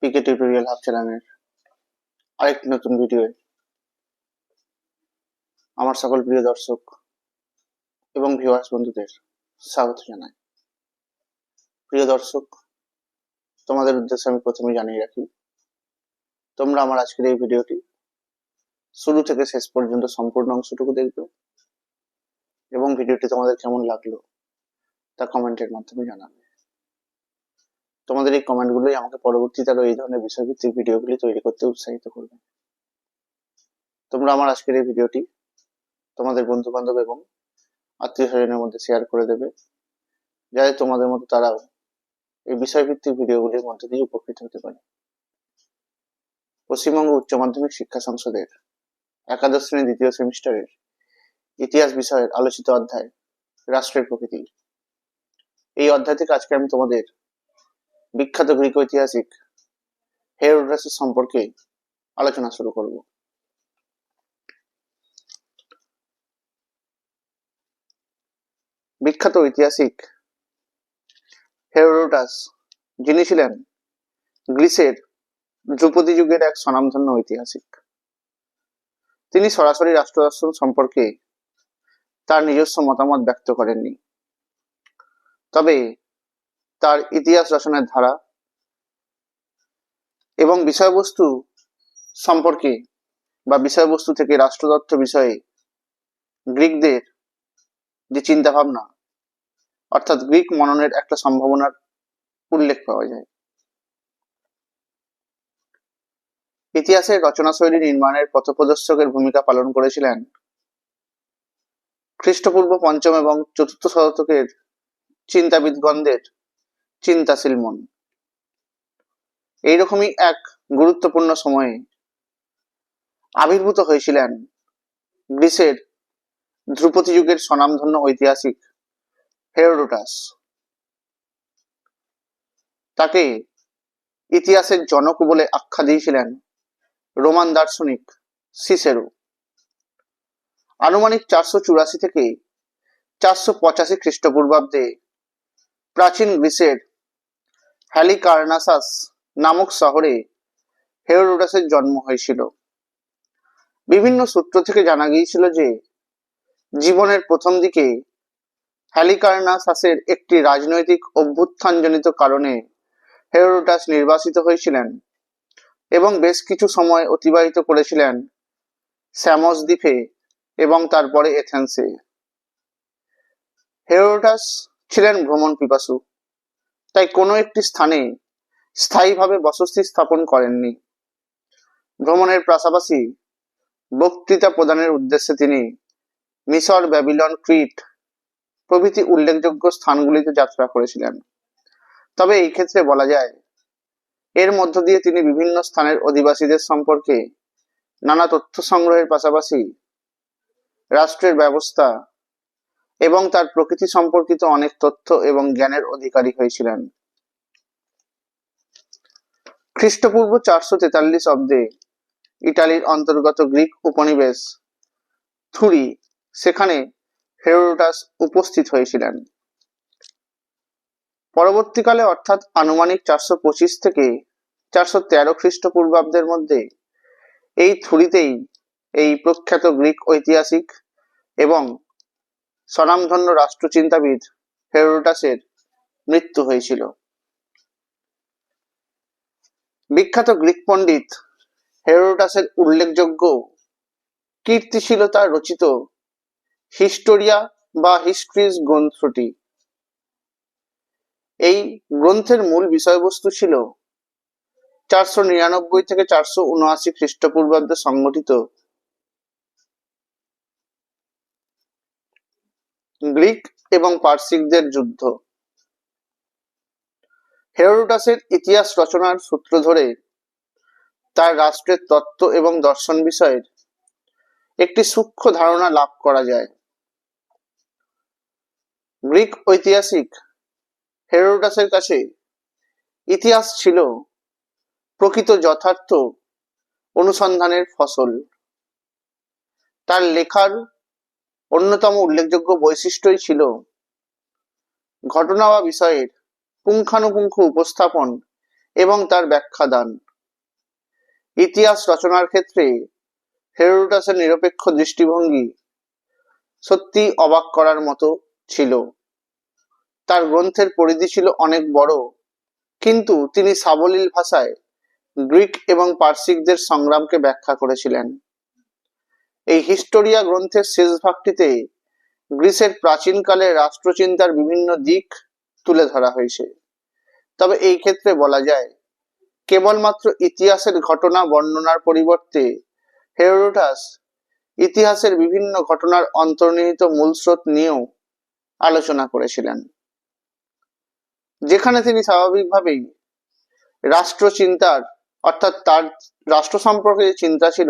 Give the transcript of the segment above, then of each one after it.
পিকে tutorial hub চ্যানেলের আরেকটি নতুন ভিডিওয়ে আমার সকল প্রিয় দর্শক এবং ভিউয়ার্স বন্ধুদের স্বাগত জানাই। প্রিয় দর্শক, তোমাদের উদ্দেশ্যে আমি প্রথমে জানিয়ে রাখি, তোমরা আমার আজকের এই ভিডিওটি শুরু থেকে শেষ পর্যন্ত সম্পূর্ণ অংশটুকু দেখবে এবং ভিডিওটি তোমাদের কেমন লাগলো তা কমেন্টের মাধ্যমে জানাবে। তোমাদের এই কমেন্টগুলোই আমাকে পরবর্তীতে আরো এই ধরনের বিষয়ভিত্তিক ভিডিওগুলি তৈরি করতে উৎসাহিত করবে। তোমরা আমার আজকের এই ভিডিওটি তোমাদের বন্ধু বান্ধব এবং আত্মীয় স্বজনের মধ্যে শেয়ার করে দেবে, যাতে তোমাদের মতো তারাও এই বিষয়ভিত্তিক ভিডিওগুলির মধ্যে দিয়ে উপকৃত হতে পারে। পশ্চিমবঙ্গ উচ্চ মাধ্যমিক শিক্ষা সংসদের একাদশ শ্রেণী দ্বিতীয় সেমিস্টারের ইতিহাস বিষয়ের আলোচিত অধ্যায় রাষ্ট্রের প্রকৃতি, এই অধ্যায় থেকে আজকে আমি তোমাদের বিখ্যাত গ্রিক ঐতিহাসিক হেরোডোটাস সম্পর্কে আলোচনা শুরু করব। বিখ্যাত ঐতিহাসিক হেরোডোটাস, যিনি ছিলেন গ্রিসের ধ্রুপদী যুগের এক স্বনামধন্য ঐতিহাসিক, তিনি সরাসরি রাষ্ট্র দর্শন সম্পর্কে তার নিজস্ব মতামত ব্যক্ত করেননি, তবে তার ইতিহাস রচনার ধারা এবং বিষয়বস্তু সম্পর্কে বা বিষয়বস্তু থেকে রাষ্ট্রতত্ত্ব বিষয়ে গ্রিকদের যে চিন্তা ভাবনা, অর্থাৎ গ্রিক মননের একটা সম্ভাবনার উল্লেখ পাওয়া যায়। ইতিহাসের রচনাশৈলী নির্মাণের পথপ্রদর্শকের ভূমিকা পালন করেছিলেন খ্রিস্টপূর্ব পঞ্চম এবং চতুর্থ শতকের চিন্তাবিদগণদের চিন্তাশীল মন। এইরকমই এক গুরুত্বপূর্ণ সময়ে আবির্ভূত হয়েছিলেন গ্রিসের ধ্রুপদী যুগের স্বনামধন্য ঐতিহাসিক হেরোডোটাস। তাকে ইতিহাসের জনক বলে আখ্যা দিয়েছিলেন রোমান দার্শনিক সিসেরো। আনুমানিক 484 থেকে 485 খ্রিস্টপূর্বাব্দে প্রাচীন গ্রিসের হ্যালিকার্নাসাস নামক শহরে হেরোডোটাসের জন্ম হয়েছিল। বিভিন্ন সূত্র থেকে জানা গিয়েছিল যে জীবনের প্রথম দিকে হ্যালিকার্নাসাসের একটি রাজনৈতিক অভ্যুত্থানজনিত কারণে হেরোডোটাস নির্বাসিত হয়েছিলেন এবং বেশ কিছু সময় অতিবাহিত করেছিলেন স্যামস দ্বীপে এবং তারপরে এথেন্সে। হেরোডোটাস ছিলেন ভ্রমণ পিপাসু, তাই কোনো একটি স্থানে স্থায়ীভাবে বসতি স্থাপন করেননি। ভ্রমণের পাশাপাশি বক্তৃতা প্রদানের উদ্দেশ্যে তিনি মিশর, ব্যাবিলন, ক্রিট প্রভৃতি উল্লেখযোগ্য স্থানগুলিতে যাত্রা করেছিলেন। তবে এই ক্ষেত্রে বলা যায়, এর মধ্য দিয়ে তিনি বিভিন্ন স্থানের অধিবাসীদের সম্পর্কে নানা তথ্য সংগ্রহের পাশাপাশি রাষ্ট্রের ব্যবস্থা এবং তার প্রকৃতি সম্পর্কিত অনেক তথ্য এবং জ্ঞানের অধিকারী হয়েছিলেন। খ্রিস্টপূর্ব 443 অব্দে ইটালির অন্তর্গত গ্রিক উপনিবেশ থুরি, সেখানে হেরোডোটাস উপস্থিত হয়েছিলেন। পরবর্তীকালে অর্থাৎ আনুমানিক 425 থেকে 413 খ্রিস্টপূর্বাব্দের মধ্যে এই থুরিতেই এই প্রখ্যাত গ্রিক ঐতিহাসিক এবং স্বনামধন্য রাষ্ট্রচিন্তাবিদ হেরোডোটাসের মৃত্যু হয়েছিল। বিখ্যাত গ্রিক পণ্ডিত হেরোডোটাসের উল্লেখযোগ্য কীর্তি ছিল তার রচিত হিস্টোরিয়া বা হিস্ট্রিজ গ্রন্থটি। এই গ্রন্থের মূল বিষয়বস্তু ছিল 499 থেকে 479 খ্রিস্টপূর্বাব্দে সংঘটিত গ্রিক এবং পার্সিকদের যুদ্ধ। হেরোডোটাসের ইতিহাস রচনার সূত্র ধরে তার রাষ্ট্রের তত্ত্ব এবং দর্শন বিষয়ের একটি সূক্ষ্ম ধারণা লাভ করা যায়। গ্রিক ঐতিহাসিক হেরোডোটাসের কাছে ইতিহাস ছিল প্রকৃত যথার্থ অনুসন্ধানের ফসল। তার লেখার অন্যতম উল্লেখযোগ্য বৈশিষ্ট্যই ছিল ঘটনা বা বিষয়ের পুঙ্খানুপুঙ্খ উপস্থাপন এবং তার ব্যাখ্যা দান। ইতিহাস রচনার ক্ষেত্রে হেরোডোটাসের নিরপেক্ষ দৃষ্টিভঙ্গি সত্যি অবাক করার মতো ছিল। তার গ্রন্থের পরিধি ছিল অনেক বড়, কিন্তু তিনি সাবলীল ভাষায় গ্রিক এবং পার্সিকদের সংগ্রামকে ব্যাখ্যা করেছিলেন। এই হিস্টোরিয়া গ্রন্থের শেষ ভাগটিতে গ্রিসের প্রাচীনকালের রাষ্ট্রচিন্তার বিভিন্ন দিক তুলে ধরা হয়েছে। তবে এই ক্ষেত্রে বলা যায়, কেবলমাত্র ইতিহাসের ঘটনা বর্ণনার পরিবর্তে হেরোডোটাস ইতিহাসের বিভিন্ন ঘটনার অন্তর্নিহিত মূল স্রোত নিয়েও আলোচনা করেছিলেন, যেখানে তিনি স্বাভাবিকভাবেই রাষ্ট্রচিন্তার অর্থাৎ তার রাষ্ট্র সম্পর্কে যে চিন্তা ছিল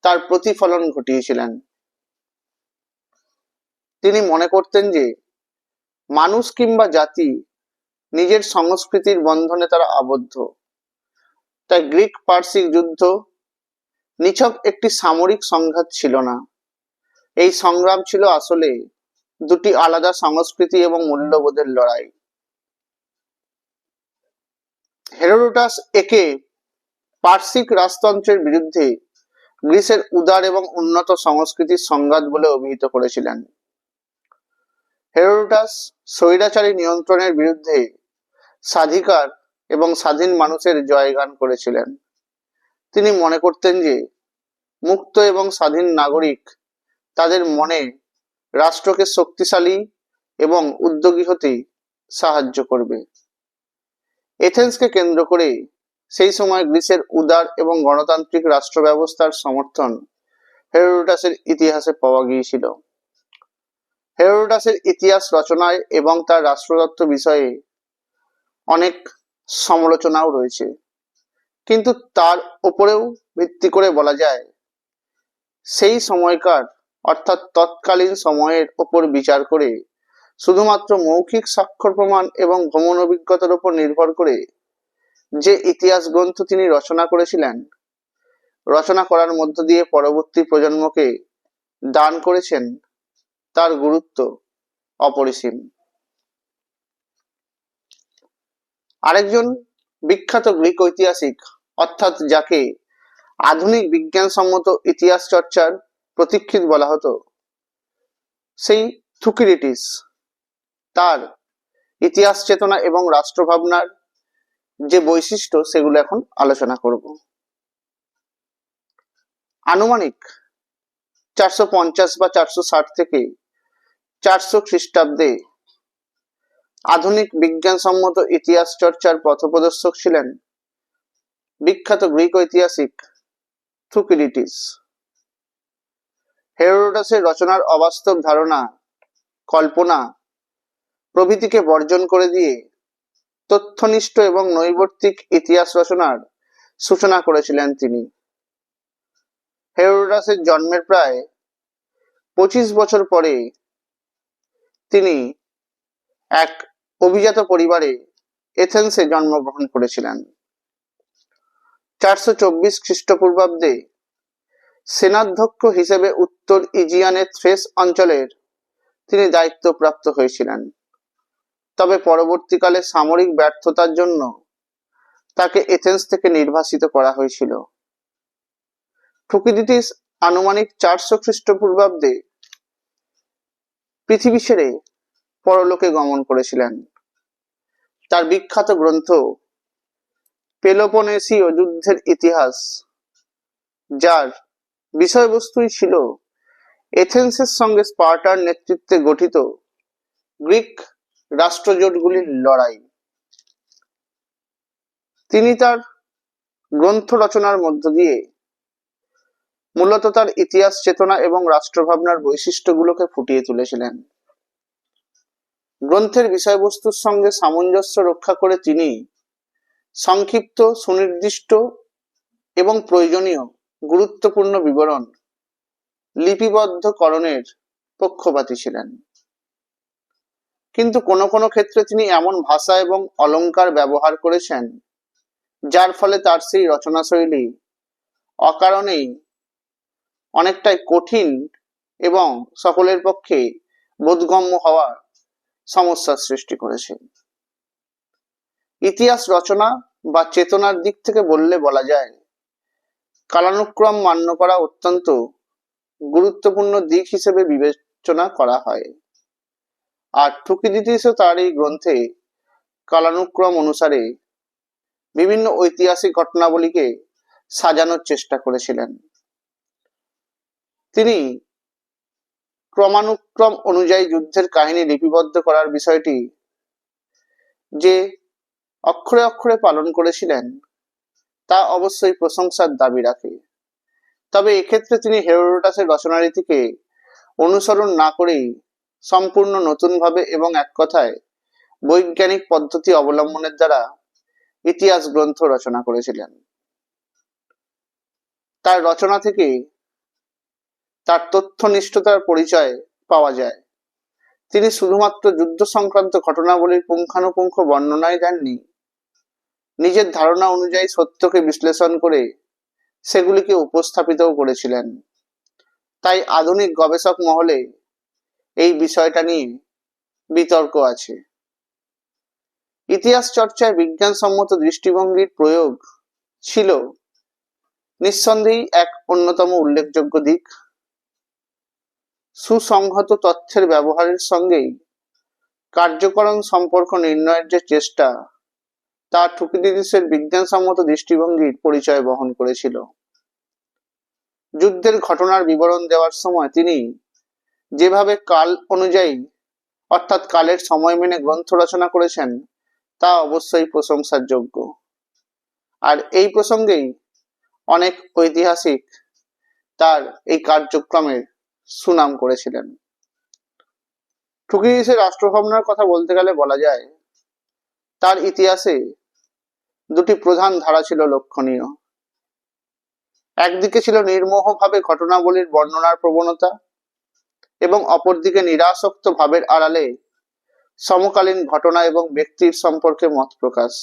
তার প্রতিফলন ঘটিয়েছিলেন। তিনি মনে করতেন যে মানুষ কিংবা জাতি নিজের সংস্কৃতির বন্ধনে তারা আবদ্ধ। তাই গ্রিক পার্সিক যুদ্ধ নিছক একটি সামরিক সংঘাত ছিল না, এই সংগ্রাম ছিল আসলে দুটি আলাদা সংস্কৃতি এবং মূল্যবোধের লড়াই। হেরোডোটাস একে পার্সিক রাজতন্ত্রের বিরুদ্ধে গ্রিসের উদার এবং উন্নত সংস্কৃতির সংঘাত বলে অভিহিত করেছিলেন। হেরোডোটাস স্বৈরাচারী নিয়ন্ত্রণের বিরুদ্ধে স্বাধিকার এবং স্বাধীন মানুষের জয়গান করেছিলেন। তিনি মনে করতেন যে মুক্ত এবং স্বাধীন নাগরিক তাদের মনে রাষ্ট্রকে শক্তিশালী এবং উদ্যোগী হতে সাহায্য করবে। এথেন্সকে কেন্দ্র করে সেই সময় গ্রিসের উদার এবং গণতান্ত্রিক রাষ্ট্র ব্যবস্থার সমর্থন হেরোডোটাসের ইতিহাসে পাওয়া গিয়েছিল। হেরোডোটাসের ইতিহাস রচনায় এবং তার রাষ্ট্রতত্ত্ব বিষয়ে অনেক সমালোচনাও রয়েছে, কিন্তু তার উপরেও ভিত্তি করে বলা যায়, সেই সময়কার অর্থাৎ তৎকালীন সময়ের উপর বিচার করে শুধুমাত্র মৌখিক স্বাক্ষর প্রমাণ এবং ভ্রমণ অভিজ্ঞতার উপর নির্ভর করে যে ইতিহাস গ্রন্থ তিনি রচনা করেছিলেন, রচনা করার মধ্য দিয়ে পরবর্তী প্রজন্মকে দান করেছেন, তার গুরুত্ব অপরিসীম। আরেকজন বিখ্যাত গ্রিক ঐতিহাসিক অর্থাৎ যাকে আধুনিক বিজ্ঞানসম্মত ইতিহাস চর্চার প্রতীক্ষিত বলা হতো, সেই থুকিডিডিস তার ইতিহাস চেতনা এবং রাষ্ট্রভাবনার যে বৈশিষ্ট্য সেগুলো এখন আলোচনা করব। আনুমানিক 450 বা 460 থেকে 400 খ্রিস্টাব্দে আধুনিক বিজ্ঞানসম্মত ইতিহাস চর্চার পথপ্রদর্শক ছিলেন বিখ্যাত গ্রিক ঐতিহাসিক থুকিডিডিস। হেরোডোটাসের রচনার অবাস্তব ধারণা, কল্পনা প্রভৃতিকে বর্জন করে দিয়ে তথ্যনিষ্ঠ এবং নৈবর্তিক ইতিহাস রচনার সূচনা করেছিলেন তিনি। হেরোডোটাসের জন্মের প্রায় 25 বছর পরে তিনি এক অভিজাত পরিবারে এথেন্সে জন্মগ্রহণ করেছিলেন। 424 খ্রিস্টপূর্বাব্দে সেনাধ্যক্ষ হিসেবে উত্তর ইজিয়ানের থ্রেস অঞ্চলের তিনি দায়িত্বপ্রাপ্ত হয়েছিলেন। তবে পরবর্তীকালে সামরিক ব্যর্থতার জন্য তাকে এথেন্স থেকে নির্বাসিত করা হয়েছিল। থুকিডিডিস আনুমানিক 400 খ্রিস্টপূর্বাব্দে পৃথিবী ছেড়ে পরলোকে গমন করেছিলেন। তার বিখ্যাত গ্রন্থ পেলোপনেসীয় যুদ্ধের ইতিহাস, যার বিষয়বস্তুই ছিল এথেন্সের সঙ্গে স্পার্টার নেতৃত্বে গঠিত গ্রিক রাষ্ট্রজোটগুলির লড়াই, তিনি তার গ্রন্থ রচনার মধ্য দিয়ে মূলত তার ইতিহাস চেতনা এবং রাষ্ট্রভাবনার বৈশিষ্ট্যগুলোকে ফুটিয়ে তুলেছিলেন। গ্রন্থের বিষয়বস্তুর সঙ্গে সামঞ্জস্য রক্ষা করে তিনি সংক্ষিপ্ত, সুনির্দিষ্ট এবং প্রয়োজনীয় গুরুত্বপূর্ণ বিবরণ লিপিবদ্ধকরণের পক্ষপাতী ছিলেন। কিন্তু কোনো কোনো ক্ষেত্রে তিনি এমন ভাষা এবং অলংকার ব্যবহার করেছেন যার ফলে তার সেই রচনাশৈলী অকারণেই অনেকটাই কঠিন এবং সকলের পক্ষে বোধগম্য হওয়ার সমস্যার সৃষ্টি করেছে। ইতিহাস রচনা বা চেতনার দিক থেকে বললে বলা যায় কালানুক্রম মান্য করা অত্যন্ত গুরুত্বপূর্ণ দিক হিসেবে বিবেচনা করা হয়। আর থুকিডিডিসও তার এই গ্রন্থে কালানুক্রম অনুসারে বিভিন্ন ঐতিহাসিক ঘটনাবলীকে সাজানোর চেষ্টা করেছিলেন। তিনি ক্রমানুক্রম অনুযায়ী যুদ্ধের কাহিনী লিপিবদ্ধ করার বিষয়টি যে অক্ষরে অক্ষরে পালন করেছিলেন তা অবশ্যই প্রশংসার দাবি রাখে। তবে এক্ষেত্রে তিনি হেরোডোটাসের রচনারীতিকে অনুসরণ না করেই সম্পূর্ণ নতুনভাবে এবং এক কথায় বৈজ্ঞানিক পদ্ধতি অবলম্বনের দ্বারা ইতিহাস গ্রন্থ রচনা করেছিলেন। তার রচনা থেকে তার তথ্যনিষ্ঠতার পরিচয় পাওয়া যায়। তিনি শুধুমাত্র যুদ্ধ সংক্রান্ত ঘটনাবলীর পুঙ্খানুপুঙ্খ বর্ণনাই দেননি, নিজের ধারণা অনুযায়ী সত্যকে বিশ্লেষণ করে সেগুলিকে উপস্থাপিতও করেছিলেন। তাই আধুনিক গবেষক মহলে এই বিষয়টা নিয়ে বিতর্ক আছে। ইতিহাস চর্চায় বিজ্ঞানসম্মত দৃষ্টিভঙ্গির প্রয়োগ ছিল নিঃসন্দেহেই এক অন্যতম উল্লেখযোগ্য দিক। সুসংহত তথ্যের ব্যবহারের সঙ্গেই কার্যকরণ সম্পর্ক নির্ণয়ের যে চেষ্টা তা থুকিডিডিসের বিজ্ঞানসম্মত দৃষ্টিভঙ্গির পরিচয় বহন করেছিল। যুদ্ধের ঘটনার বিবরণ দেওয়ার সময় তিনি যেভাবে কাল অনুযায়ী অর্থাৎ কালের সময় মেনে গ্রন্থ রচনা করেছেন তা অবশ্যই প্রশংসার যোগ্য। আর এই প্রসঙ্গেই অনেক ঐতিহাসিক তার এই কার্যক্রমের সুনাম করেছিলেন। থুকিডিডিসের রাষ্ট্রভাবনার কথা বলতে গেলে বলা যায় তার ইতিহাসে দুটি প্রধান ধারা ছিল লক্ষণীয়। একদিকে ছিল নির্মোহভাবে ঘটনাবলীর বর্ণনার প্রবণতা এবং অপরদিকে নিরাসক্ত ভাবের আড়ালে সমকালীন ঘটনা এবং ব্যক্তির সম্পর্কে মত প্রকাশ।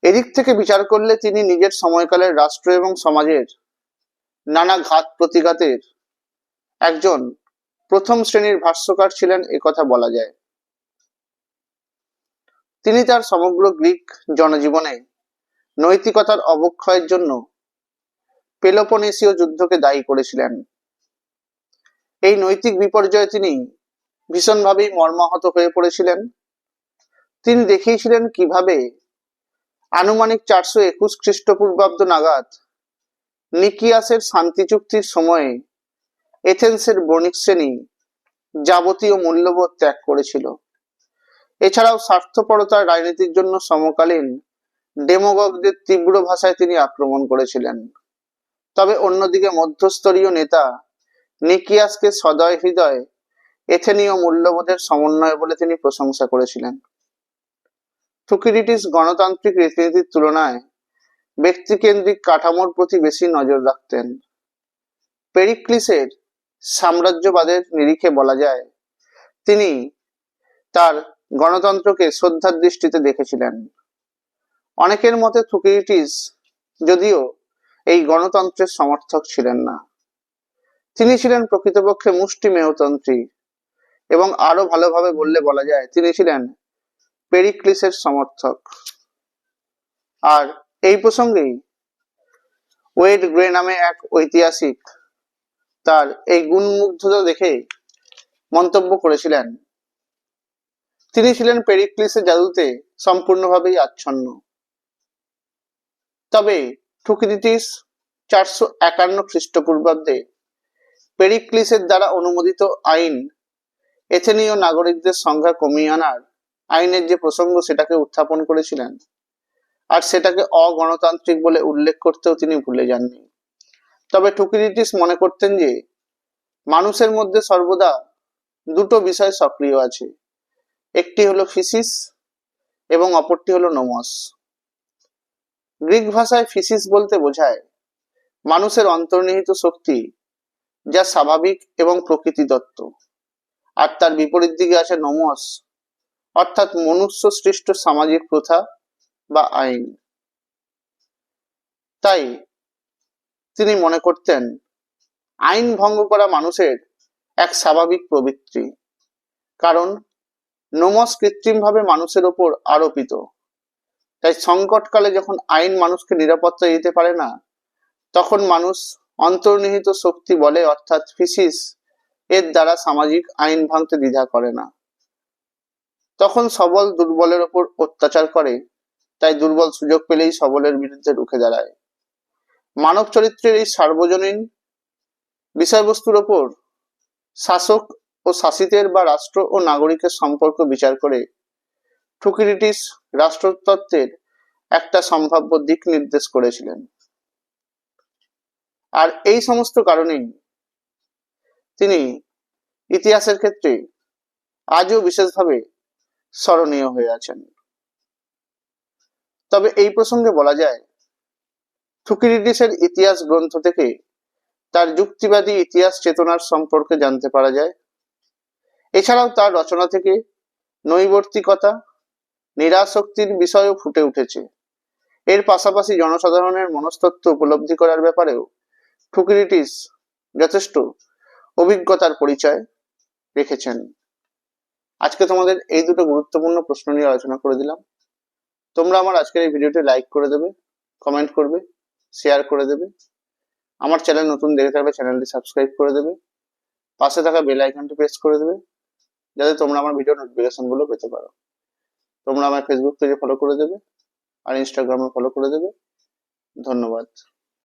এদিক থেকে বিচার করলে তিনি নিজের সময়কালের রাষ্ট্র এবং সমাজের নানা ঘাত প্রতিঘাতের একজন প্রথম শ্রেণীর ভাষ্যকার ছিলেন একথা বলা যায়। তিনি তার সমগ্র গ্রিক জনজীবনে নৈতিকতার অবক্ষয়ের জন্য পেলোপনেসীয় যুদ্ধকে দায়ী করেছিলেন। এই নৈতিক বিপর্যয়ে তিনি ভীষণভাবেই মর্মাহত হয়ে পড়েছিলেন। তিনি দেখিয়েছিলেন কিভাবে আনুমানিক 421 খ্রিস্টপূর্বাব্দ নাগাদ নিকিয়াসের শান্তি চুক্তির সময়ে এথেন্সের বণিক শ্রেণী যাবতীয় মূল্যবোধ ত্যাগ করেছিল। এছাড়াও স্বার্থপরতার রাজনীতির জন্য সমকালীন ডেমোগগদের তীব্র ভাষায় তিনি আক্রমণ করেছিলেন। তবে অন্যদিকে মধ্যস্তরীয় নেতা নিকিয়াসকে সদয় হৃদয় এথেনীয় মূল্যবোধের সমন্বয় বলে তিনি প্রশংসা করেছিলেন। থুকিডিডিস গণতান্ত্রিক রীতিনীতির তুলনায় ব্যক্তিকেন্দ্রিক কাঠামোর প্রতি বেশি নজর রাখতেন। পেরিক্লিসের সাম্রাজ্যবাদের নিরিখে বলা যায় তিনি তার গণতন্ত্রকে শ্রদ্ধার দৃষ্টিতে দেখেছিলেন। অনেকের মতে থুকিডিডিস যদিও এই গণতন্ত্রের সমর্থক ছিলেন না, তিনি ছিলেন প্রকৃতপক্ষে মুষ্টিমেয়তন্ত্রী এবং আরো ভালোভাবে বললে বলা যায় তিনি ছিলেন পেরিক্লিসের সমর্থক। আর এই প্রসঙ্গেই ওয়েড গ্রে নামে এক ঐতিহাসিক তার এই গুণমুগ্ধতা দেখে মন্তব্য করেছিলেন তিনি ছিলেন পেরিক্লিসের জাদুতে সম্পূর্ণভাবেই আচ্ছন্ন। তবে থুকিডিডিস 451 খ্রিস্টপূর্বাব্দে পেরিক্লিসের দ্বারা অনুমোদিত আইন এথেনীয় নাগরিকদের সংখ্যা কমিয়ে আনার আইনের যে প্রসঙ্গ সেটাকে উত্থাপন করেছিলেন, আর সেটাকে অগণতান্ত্রিক বলে উল্লেখ করতেও তিনি ভুলে যাননি। তবে থুকিডিডিস মনে করতেন যে মানুষের মধ্যে সর্বদা দুটো বিষয় সক্রিয় আছে, একটি হলো ফিসিস এবং অপরটি হলো নোমস। গ্রিক ভাষায় ফিসিস বলতে বোঝায় মানুষের অন্তর্নিহিত শক্তি যা স্বাভাবিক এবং প্রকৃতিদত্ত, আর তার বিপরীত দিকে আছে নোমস অর্থাৎ মনুষ্য সৃষ্ট সামাজিক প্রথা বা আইন। তাই তিনি মনে করতেন আইন ভঙ্গ করা মানুষের এক স্বাভাবিক প্রবৃত্তি, কারণ নোমস কৃত্রিমভাবে মানুষের ওপর আরোপিত তাই সংকটকালে যখন আইন মানুষকে নিরাপত্তা দিতে পারে না, তখন মানুষ অন্তর্নিহিত শক্তি বলে অর্থাৎ ফিসিস এর দ্বারা সামাজিক আইন ভাঙতে দ্বিধা করে না। তখন সবল দুর্বলের ওপর অত্যাচার করে, তাই দুর্বল সুযোগ পেলেই সবলের বিরুদ্ধে রুখে দাঁড়ায়। মানব চরিত্রের এই সার্বজনীন বিষয়বস্তুর ওপর শাসক ও শাসিতের বা রাষ্ট্র ও নাগরিকের সম্পর্ক বিচার করে থুকিডিডিস রাষ্ট্রতত্ত্বের একটা সম্ভাব্য দিক নির্দেশ করেছিলেন। আর এই সমস্ত কারণেই তিনি ইতিহাসের ক্ষেত্রে আজও বিশেষভাবে স্মরণীয় হয়ে আছেন। তবে এই প্রসঙ্গে বলা যায়, থুকিডিডিসের ইতিহাস গ্রন্থ থেকে তার যুক্তিবাদী ইতিহাস চেতনার সম্পর্কে জানতে পারা যায়। এছাড়াও তার রচনা থেকে নৈবর্তিকতা, নিরাসক্তির বিষয়ও ফুটে উঠেছে। এর পাশাপাশি জনসাধারণের মনস্তত্ত্ব উপলব্ধি করার ব্যাপারেও থুকিডিডিস যথেষ্ট অভিজ্ঞতার পরিচয় রেখেছেন। আজকে তোমাদের এই দুটো গুরুত্বপূর্ণ প্রশ্ন নিয়ে আলোচনা করে দিলাম। তোমরা আমার আজকের এই ভিডিওটি লাইক করে দেবে, কমেন্ট করবে, শেয়ার করে দেবে। আমার চ্যানেল নতুন দেখে থাকলে চ্যানেলটি সাবস্ক্রাইব করে দেবে, পাশে থাকা বেল আইকনটি প্রেস করে দেবে, যাতে তোমরা আমার ভিডিও নোটিফিকেশন গুলো পেতে পারো। তোমরা আমার ফেসবুক পেজে ফলো করে দেবে আর ইনস্টাগ্রামে ফলো করে দেবে। ধন্যবাদ।